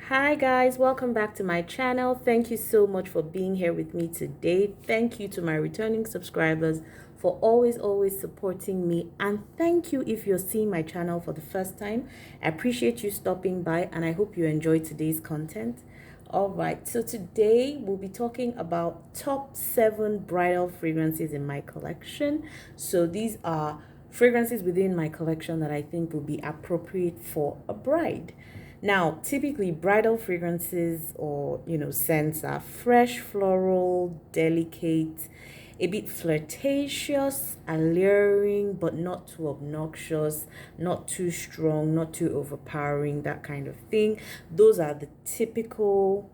Hi guys, welcome back to my channel. Thank you so much for being here with me today. Thank you to my returning subscribers for always supporting me, and thank you if you're seeing my channel for the first time. I appreciate you stopping by and I hope you enjoyed today's content. All right, so today we'll be talking about top 7 bridal fragrances in my collection. So these are fragrances within my collection that I think will be appropriate for a bride. Now, typically bridal fragrances or scents are fresh, floral, delicate, a bit flirtatious, alluring, but not too obnoxious, not too strong, not too overpowering, that kind of thing. Those are the typical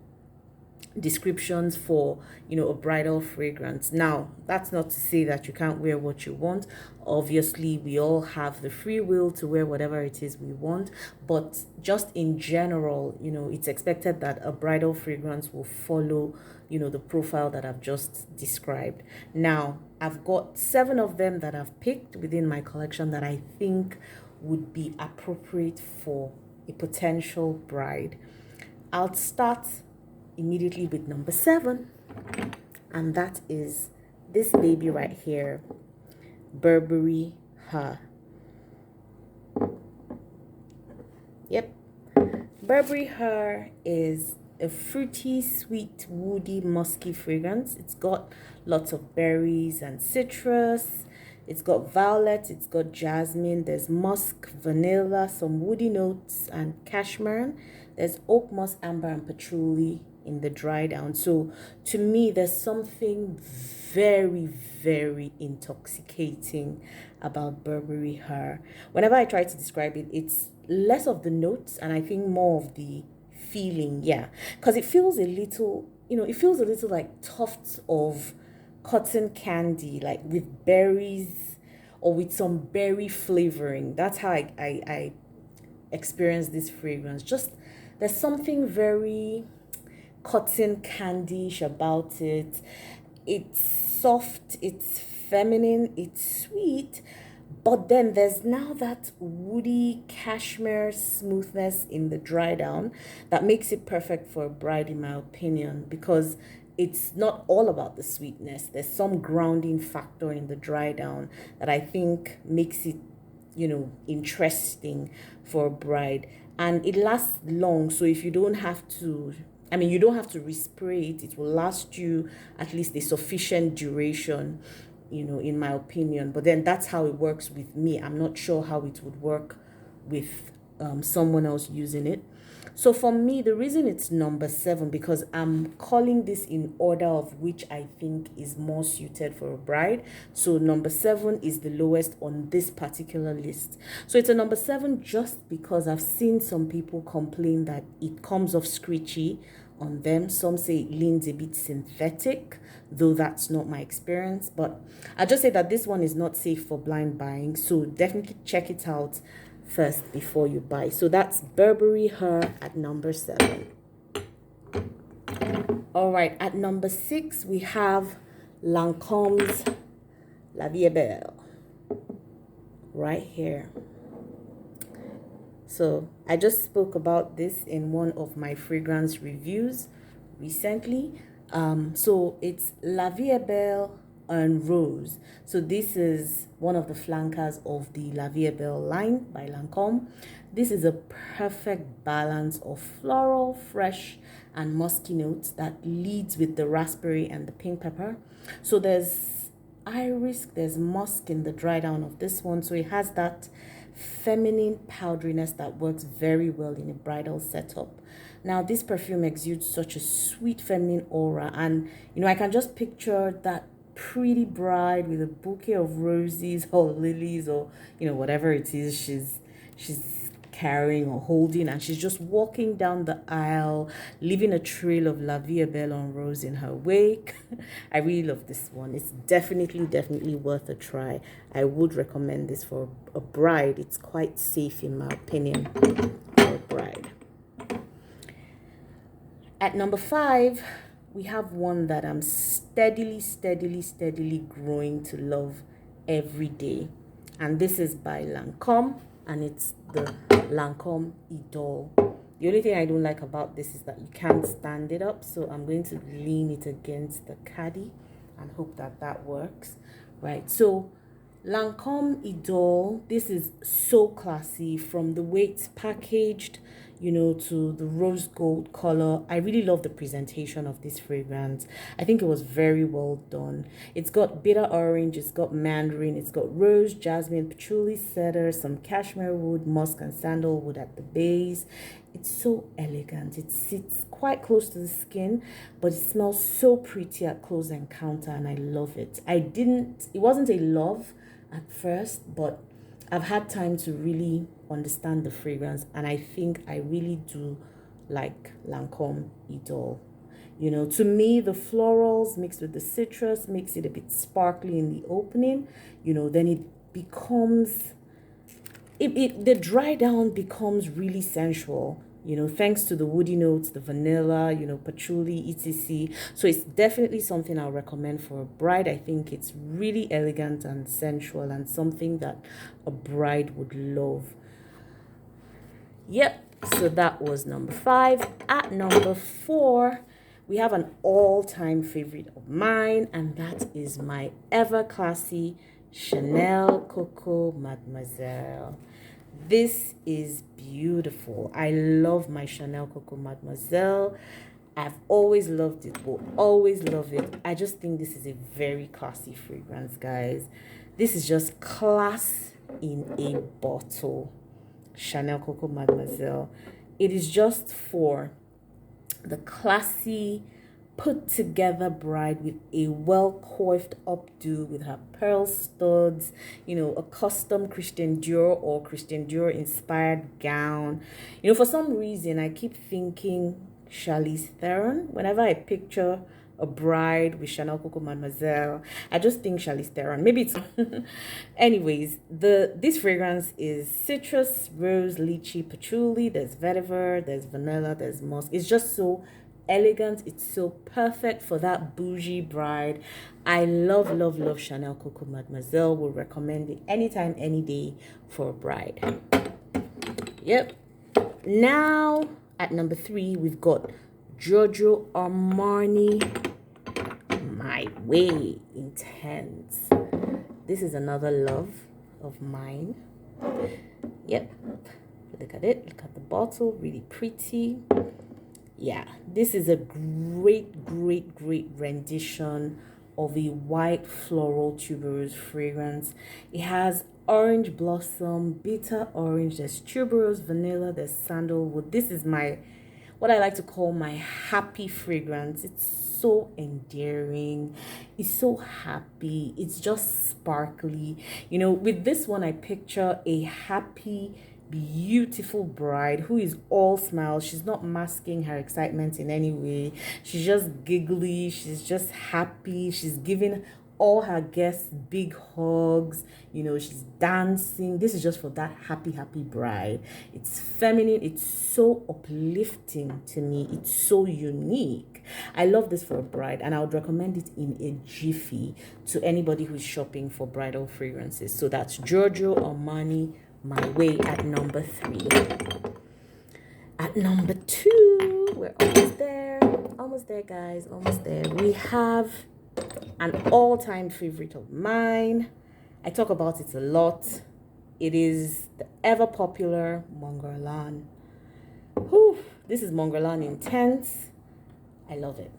descriptions for a bridal fragrance. Now, that's not to say that you can't wear what you want. Obviously, we all have the free will to wear whatever it is we want, but just in general, it's expected that a bridal fragrance will follow the profile that I've just described. Now, I've got 7 of them that I've picked within my collection that I think would be appropriate for a potential bride. I'll start immediately with number 7, and that is this baby right here, Burberry Her. Yep, Burberry Her is a fruity, sweet, woody, musky fragrance. It's got lots of berries and citrus. It's got violet, it's got jasmine, there's musk, vanilla, some woody notes, and cashmere. There's oak moss, amber, and patchouli in the dry down. So to me, there's something very intoxicating about Burberry Her. Whenever I try to describe it, it's less of the notes and I think more of the feeling. Yeah, because it feels a little, it feels a little like tufts of cotton candy, like with berries or with some berry flavoring. That's how I experience this fragrance. Just there's something very cotton candy-ish about it. It's soft, it's feminine, it's sweet, but then there's now that woody cashmere smoothness in the dry down that makes it perfect for a bride, in my opinion, because it's not all about the sweetness. There's some grounding factor in the dry down that I think makes it, interesting for a bride. And it lasts long, so if you don't have to, you don't have to respray it. It will last you at least a sufficient duration, in my opinion. But then that's how it works with me. I'm not sure how it would work with someone else using it. So for me, the reason it's number 7, because I'm calling this in order of which I think is more suited for a bride. So number 7 is the lowest on this particular list. So it's a number 7 just because I've seen some people complain that it comes off screechy on them. Some say it leans a bit synthetic, though that's not my experience. But I just say that this one is not safe for blind buying. So definitely check it out first before you buy. So that's Burberry Her at number 7. All right, at number 6 we have Lancome's La Belle right here. So I just spoke about this in one of my fragrance reviews recently. So it's La Belle and Rose. So this is one of the flankers of the La Belle line by Lancome. This is a perfect balance of floral, fresh, and musky notes that leads with the raspberry and the pink pepper. So there's iris, there's musk in the dry down of this one. So it has that feminine powderiness that works very well in a bridal setup. Now, this perfume exudes such a sweet feminine aura, and I can just picture that pretty bride with a bouquet of roses or lilies or whatever it is she's carrying or holding, and she's just walking down the aisle, leaving a trail of La Vie Belle en Rose in her wake. I really love this one. It's definitely worth a try. I would recommend this for a bride. It's quite safe, in my opinion, for a bride. At number 5, we have one that I'm steadily growing to love every day. And this is by Lancome, and it's the Lancome Idol. The only thing I don't like about this is that you can't stand it up, so I'm going to lean it against the caddy and hope that that works. Right, so Lancome Idol, this is so classy, from the way it's packaged, you know, to the rose gold color. I really love the presentation of this fragrance. I think it was very well done. It's got bitter orange, it's got mandarin, it's got rose, jasmine, patchouli, cedar, some cashmere wood, musk, and sandalwood at the base. It's so elegant. It sits quite close to the skin, but it smells so pretty at close encounter, and I love it. It wasn't a love at first, but I've had time to really understand the fragrance, and I think I really do like Lancome Idol. You know, to me, the florals mixed with the citrus makes it a bit sparkly in the opening. You know, then it becomes the dry down becomes really sensual, you know, thanks to the woody notes, the vanilla, you know, patchouli, etc. So it's definitely something I'll recommend for a bride. I think it's really elegant and sensual and something that a bride would love. Yep, so that was number 5. At number 4, we have an all-time favorite of mine, and that is my ever classy Chanel Coco Mademoiselle. This is beautiful. I love my Chanel Coco Mademoiselle. I've always loved it, will always love it. I just think this is a very classy fragrance, guys. This is just class in a bottle. Chanel Coco Mademoiselle. It is just for the classy, put together bride with a well coiffed updo with her pearl studs, you know, a custom Christian Dior or Christian Dior inspired gown. You know, for some reason I keep thinking Charlize Theron whenever I picture a bride with Chanel Coco Mademoiselle. I just think Charlize Theron. Maybe it's anyways, this fragrance is citrus, rose, lychee, patchouli, there's vetiver, there's vanilla, there's musk. It's just so elegant. It's so perfect for that bougie bride. I love, love, love Chanel Coco Mademoiselle. Will recommend it anytime, any day for a bride. Yep. Now at number 3, we've got Giorgio Armani My Way Intense. This is another love of mine. Yep. Look at it. Look at the bottle. Really pretty. Yeah, this is a great, great, great rendition of a white floral tuberose fragrance. It has orange blossom, bitter orange, there's tuberose, vanilla, there's sandalwood. This is what I like to call my happy fragrance. It's so endearing. It's so happy. It's just sparkly. You know, with this one, I picture a happy, beautiful bride who is all smiles. She's not masking her excitement in any way. She's just giggly. She's just happy. She's giving all her guests big hugs. You know, she's dancing. This is just for that happy, happy bride. It's feminine. It's so uplifting to me. It's so unique. I love this for a bride, and I would recommend it in a jiffy to anybody who's shopping for bridal fragrances. So that's Giorgio Armani My Way at number 3. At number 2, we're almost there. Almost there, guys. Almost there. We have an all-time favorite of mine. I talk about it a lot. It is the ever-popular Montguerlain. Whew, this is Montguerlain Intense. I love it.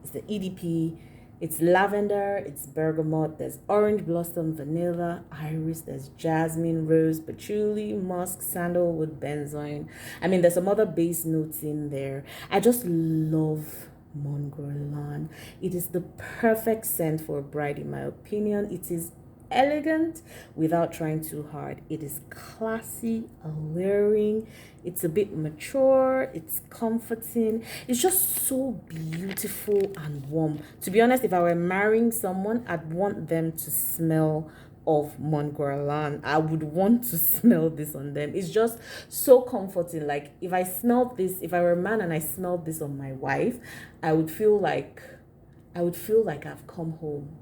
It's the EDP. It's lavender, it's bergamot, there's orange blossom, vanilla, iris, there's jasmine, rose, patchouli, musk, sandalwood, benzoin. I mean, there's some other base notes in there. I just love Montguerlain. It is the perfect scent for a bride, in my opinion. It is elegant without trying too hard. It is classy, alluring. It's a bit mature. It's comforting. It's just so beautiful and warm. To be honest, if I were marrying someone, I'd want them to smell of Montguerlain. I would want to smell this on them. It's just so comforting. Like if I smelled this, if I were a man and I smelled this on my wife, I would feel like I've come home.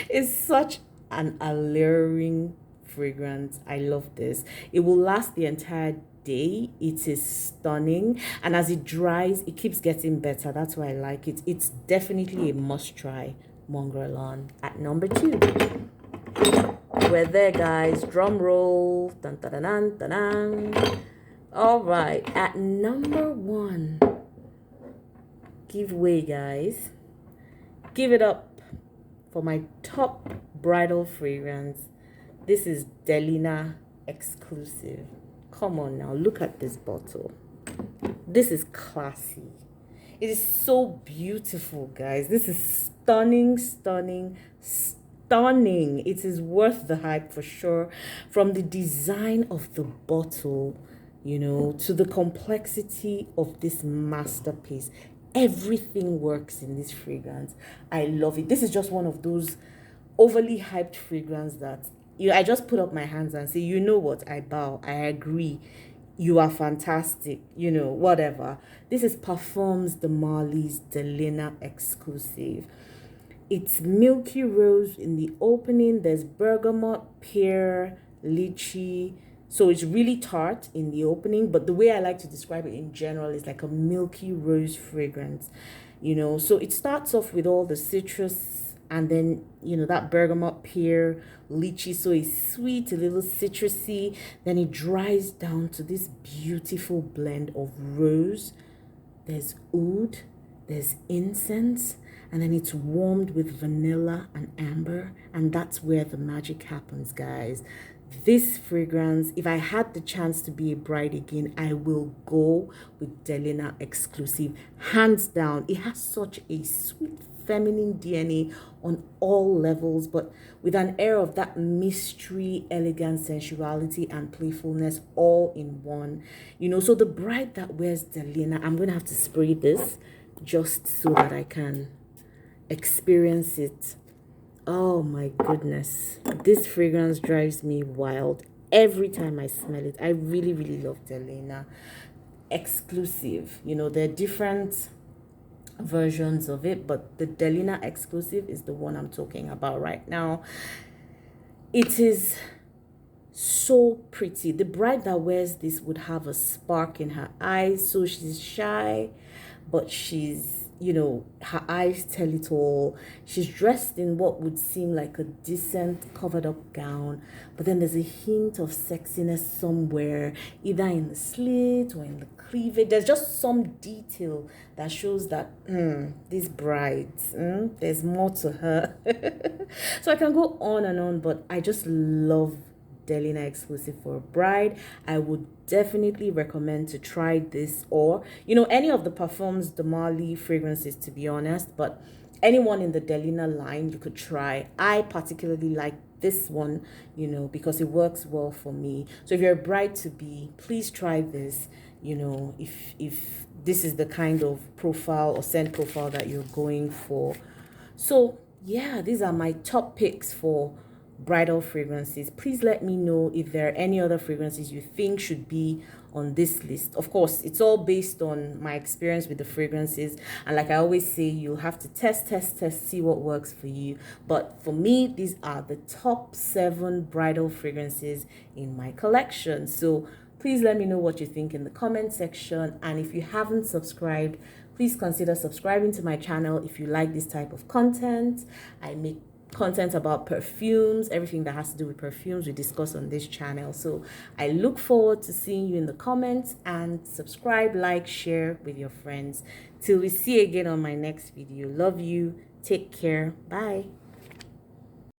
It's such an alluring fragrance. I love this. It will last the entire day. It is stunning, and as it dries, it keeps getting better. That's why I like it. It's definitely a must try. Mongrelon at number 2. We're there, guys. Drum roll. Dun, dun, dun, dun, dun, dun. All right, at number 1. Give way, guys. Give it up for my top bridal fragrance. This is Delina exclusive. Come on now, look at this bottle. This is classy. It is so beautiful, guys. This is stunning, stunning, stunning. It is worth the hype for sure. From the design of the bottle, you know, to the complexity of this masterpiece. Everything works in this fragrance. I love it. This is just one of those overly hyped fragrance that I just put up my hands and say, you know what, I bow, I agree, you are fantastic, you know, whatever. This is Parfums de Marly's Delina exclusive. It's milky rose in the opening. There's bergamot, pear, lychee. So it's really tart in the opening, but the way I like to describe it in general is like a milky rose fragrance, you know. So it starts off with all the citrus, and then, you know, that bergamot, pear, lychee. So it's sweet, a little citrusy. Then it dries down to this beautiful blend of rose. There's oud, there's incense, and then it's warmed with vanilla and amber. And that's where the magic happens, guys. This fragrance, if I had the chance to be a bride again, I will go with Delina exclusive. Hands down, it has such a sweet feminine DNA on all levels, but with an air of that mystery, elegance, sensuality, and playfulness all in one. You know, so the bride that wears Delina, I'm going to have to spray this just so that I can experience it. Oh my goodness, this fragrance drives me wild every time I smell it. I really, really love Delina exclusive. You know, there are different versions of it, but the Delina exclusive is the one I'm talking about right now. It is so pretty. The bride that wears this would have a spark in her eyes. So she's shy, but she's, you know, her eyes tell it all. She's dressed in what would seem like a decent covered up gown, but then there's a hint of sexiness somewhere, either in the slit or in the cleavage. There's just some detail that shows that this bride, there's more to her. So I can go on and on, but I just love Delina exclusive for a bride. I would definitely recommend to try this, or, you know, any of the Parfums de Marly fragrances, to be honest, but anyone in the Delina line you could try. I particularly like this one, you know, because it works well for me. So if you're a bride to be, please try this, you know, if this is the kind of profile or scent profile that you're going for. So yeah, these are my top picks for bridal fragrances. Please let me know if there are any other fragrances you think should be on this list. Of course, it's all based on my experience with the fragrances, and like I always say, you'll have to test, see what works for you. But for me, these are the top 7 bridal fragrances in my collection. So please let me know what you think in the comment section, and if you haven't subscribed, please consider subscribing to my channel if you like this type of content. I make content about perfumes, everything that has to do with perfumes we discuss on this channel. So I look forward to seeing you in the comments, and subscribe, like, share with your friends. Till we see again on my next video. Love you. Take care. Bye.